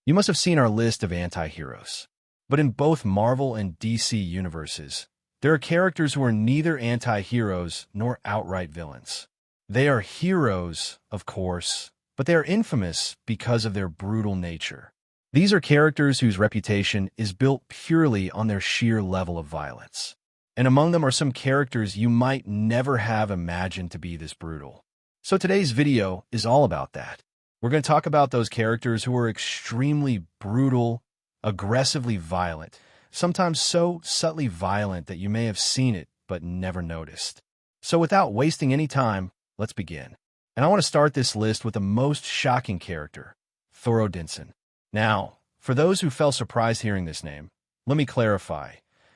You must have seen our list of anti-heroes. But in both Marvel and DC universes, there are characters who are neither anti-heroes nor outright villains. They are heroes, of course, but they are infamous because of their brutal nature. These are characters whose reputation is built purely on their sheer level of violence. And among them are some characters you might never have imagined to be this brutal. So today's video is all about that. We're going to talk about those characters who are extremely brutal, aggressively violent, sometimes so subtly violent that you may have seen it but never noticed. So without wasting any time, let's begin. And I want to start this list with the most shocking character, Thor Odinson. Now, for those who felt surprised hearing this name, let me clarify.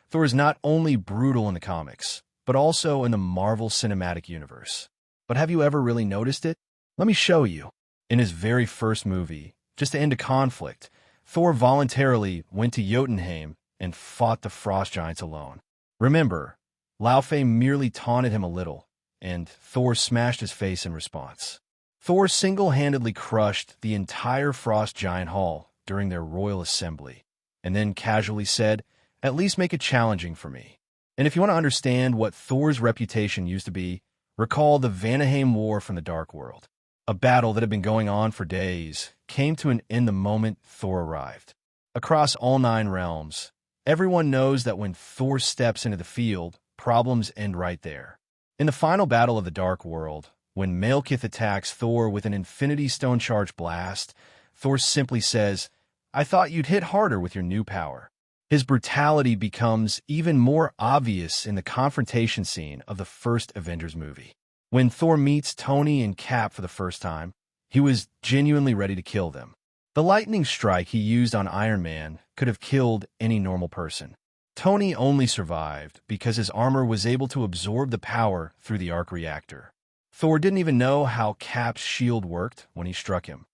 Thor is not only brutal in the comics, but also in the Marvel Cinematic Universe. But have you ever really noticed it? Let me show you. In his very first movie, just to end a conflict, Thor voluntarily went to Jotunheim and fought the frost giants alone. Remember, Laufey merely taunted him a little, and Thor smashed his face in response. Thor single-handedly crushed the entire frost giant hall during their royal assembly, and then casually said, "At least make it challenging for me." And if you want to understand what Thor's reputation used to be, recall the Vanaheim War from the Dark World. A battle that had been going on for days came to an end the moment Thor arrived. Across all 9 realms, everyone knows that when Thor steps into the field, problems end right there. In the final battle of the Dark World, when Malekith attacks Thor with an Infinity Stone Charge blast, Thor simply says, "I thought you'd hit harder with your new power." His brutality becomes even more obvious in the confrontation scene of the first Avengers movie. When Thor meets Tony and Cap for the first time, he was genuinely ready to kill them. The lightning strike he used on Iron Man could have killed any normal person. Tony only survived because his armor was able to absorb the power through the arc reactor. Thor didn't even know how Cap's shield worked when he struck him.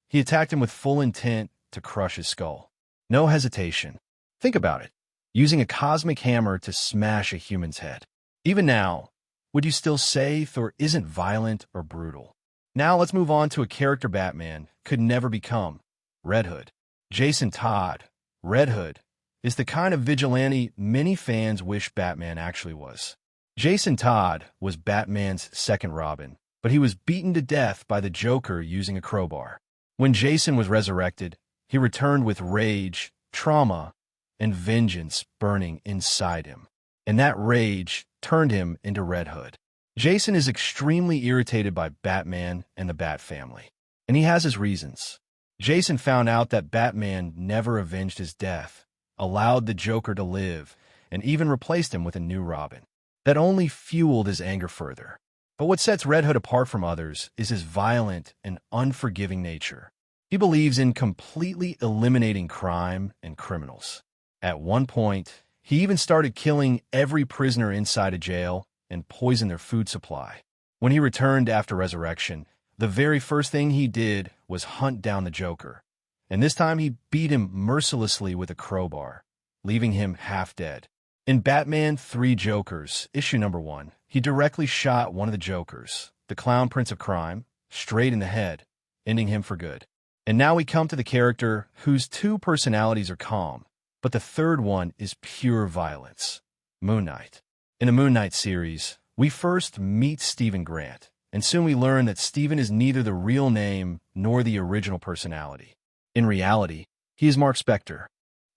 He attacked him with full intent to crush his skull. No hesitation. Think about it. Using a cosmic hammer to smash a human's head. Even now, would you still say Thor isn't violent or brutal? Now let's move on to a character Batman could never become, Red Hood. Jason Todd, Red Hood, is the kind of vigilante many fans wish Batman actually was. Jason Todd was Batman's second Robin, but he was beaten to death by the Joker using a crowbar. When Jason was resurrected, he returned with rage, trauma, and vengeance burning inside him. And that rage turned him into Red Hood. Jason is extremely irritated by Batman and the Bat family, and he has his reasons. Jason found out that Batman never avenged his death, allowed the Joker to live, and even replaced him with a new Robin. That only fueled his anger further. But what sets Red Hood apart from others is his violent and unforgiving nature. He believes in completely eliminating crime and criminals. At one point, he even started killing every prisoner inside a jail and poisoned their food supply. When he returned after resurrection, the very first thing he did was hunt down the Joker. And this time he beat him mercilessly with a crowbar, leaving him half dead. In Batman 3 Jokers, issue number 1, he directly shot one of the Jokers, the Clown Prince of Crime, straight in the head, ending him for good. And now we come to the character whose 2 personalities are calm, but the third one is pure violence, Moon Knight. In the Moon Knight series, we first meet Stephen Grant, and soon we learn that Stephen is neither the real name nor the original personality. In reality, he is Mark Spector.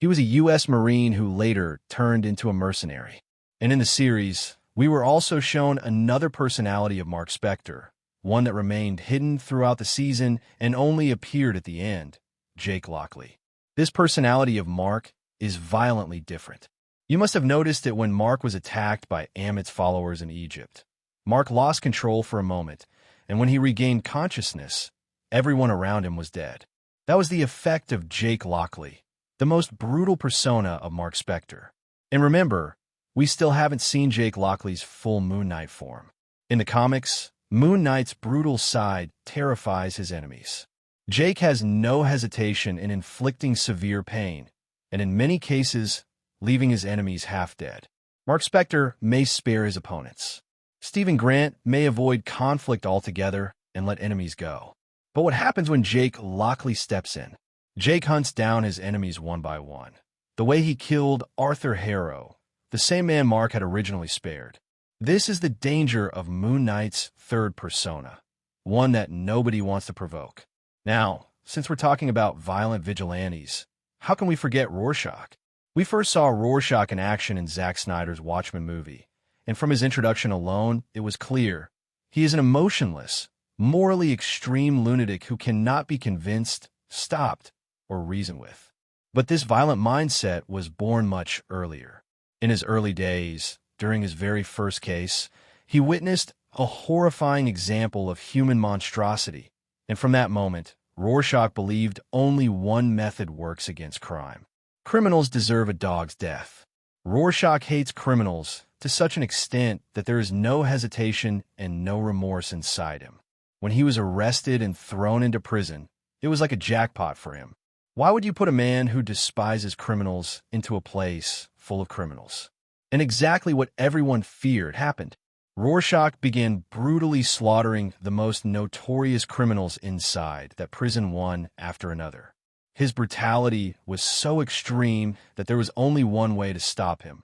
He was a U.S. Marine who later turned into a mercenary. And in the series, we were also shown another personality of Mark Spector, one that remained hidden throughout the season and only appeared at the end, Jake Lockley. This personality of Mark is violently different. You must have noticed it when Mark was attacked by Amit's followers in Egypt. Mark lost control for a moment, and when he regained consciousness, everyone around him was dead. That was the effect of Jake Lockley, the most brutal persona of Mark Spector. And remember, we still haven't seen Jake Lockley's full Moon Knight form. In the comics, Moon Knight's brutal side terrifies his enemies. Jake has no hesitation in inflicting severe pain, and in many cases, leaving his enemies half dead. Mark Spector may spare his opponents. Stephen Grant may avoid conflict altogether and let enemies go. But what happens when Jake Lockley steps in? Jake hunts down his enemies one by one. The way he killed Arthur Harrow, the same man Mark had originally spared. This is the danger of Moon Knight's third persona, one that nobody wants to provoke. Now, since we're talking about violent vigilantes, how can we forget Rorschach? We first saw Rorschach in action in Zack Snyder's Watchmen movie, and from his introduction alone, it was clear. He is an emotionless, morally extreme lunatic who cannot be convinced, stopped, or reasoned with. But this violent mindset was born much earlier. In his early days, during his very first case, he witnessed a horrifying example of human monstrosity, and from that moment, Rorschach believed only one method works against crime. Criminals deserve a dog's death. Rorschach hates criminals to such an extent that there is no hesitation and no remorse inside him. When he was arrested and thrown into prison, it was like a jackpot for him. Why would you put a man who despises criminals into a place full of criminals? And exactly what everyone feared happened. Rorschach began brutally slaughtering the most notorious criminals inside that prison one after another. His brutality was so extreme that there was only one way to stop him.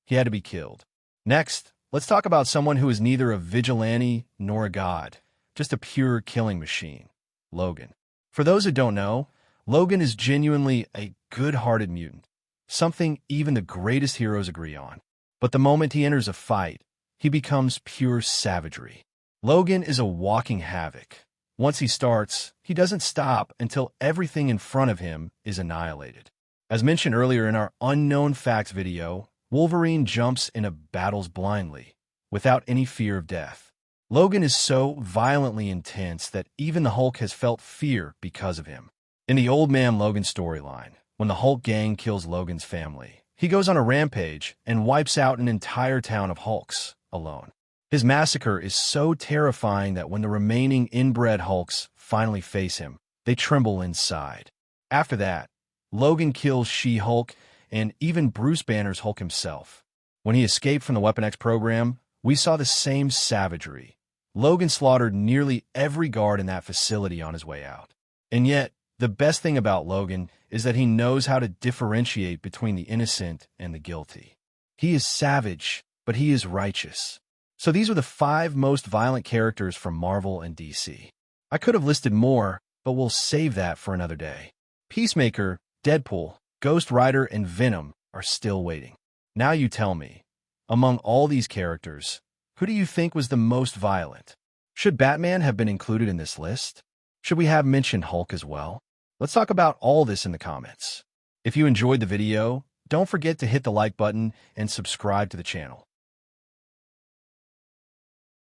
He had to be killed. Next, let's talk about someone who is neither a vigilante nor a god, just a pure killing machine, Logan. For those who don't know, Logan is genuinely a good-hearted mutant, something even the greatest heroes agree on. But the moment he enters a fight, he becomes pure savagery. Logan is a walking havoc. Once he starts, he doesn't stop until everything in front of him is annihilated. As mentioned earlier in our Unknown Facts video, Wolverine jumps into battles blindly, without any fear of death. Logan is so violently intense that even the Hulk has felt fear because of him. In the Old Man Logan storyline, when the Hulk gang kills Logan's family, he goes on a rampage and wipes out an entire town of Hulks alone. His massacre is so terrifying that when the remaining inbred Hulks finally face him, they tremble inside. After that, Logan kills She-Hulk and even Bruce Banner's Hulk himself. When he escaped from the Weapon X program, we saw the same savagery. Logan slaughtered nearly every guard in that facility on his way out. And yet, the best thing about Logan is that he knows how to differentiate between the innocent and the guilty. He is savage, but he is righteous. So these are the 5 most violent characters from Marvel and DC. I could have listed more, but we'll save that for another day. Peacemaker, Deadpool, Ghost Rider, and Venom are still waiting. Now you tell me, among all these characters, who do you think was the most violent? Should Batman have been included in this list? Should we have mentioned Hulk as well? Let's talk about all this in the comments. If you enjoyed the video, don't forget to hit the like button and subscribe to the channel.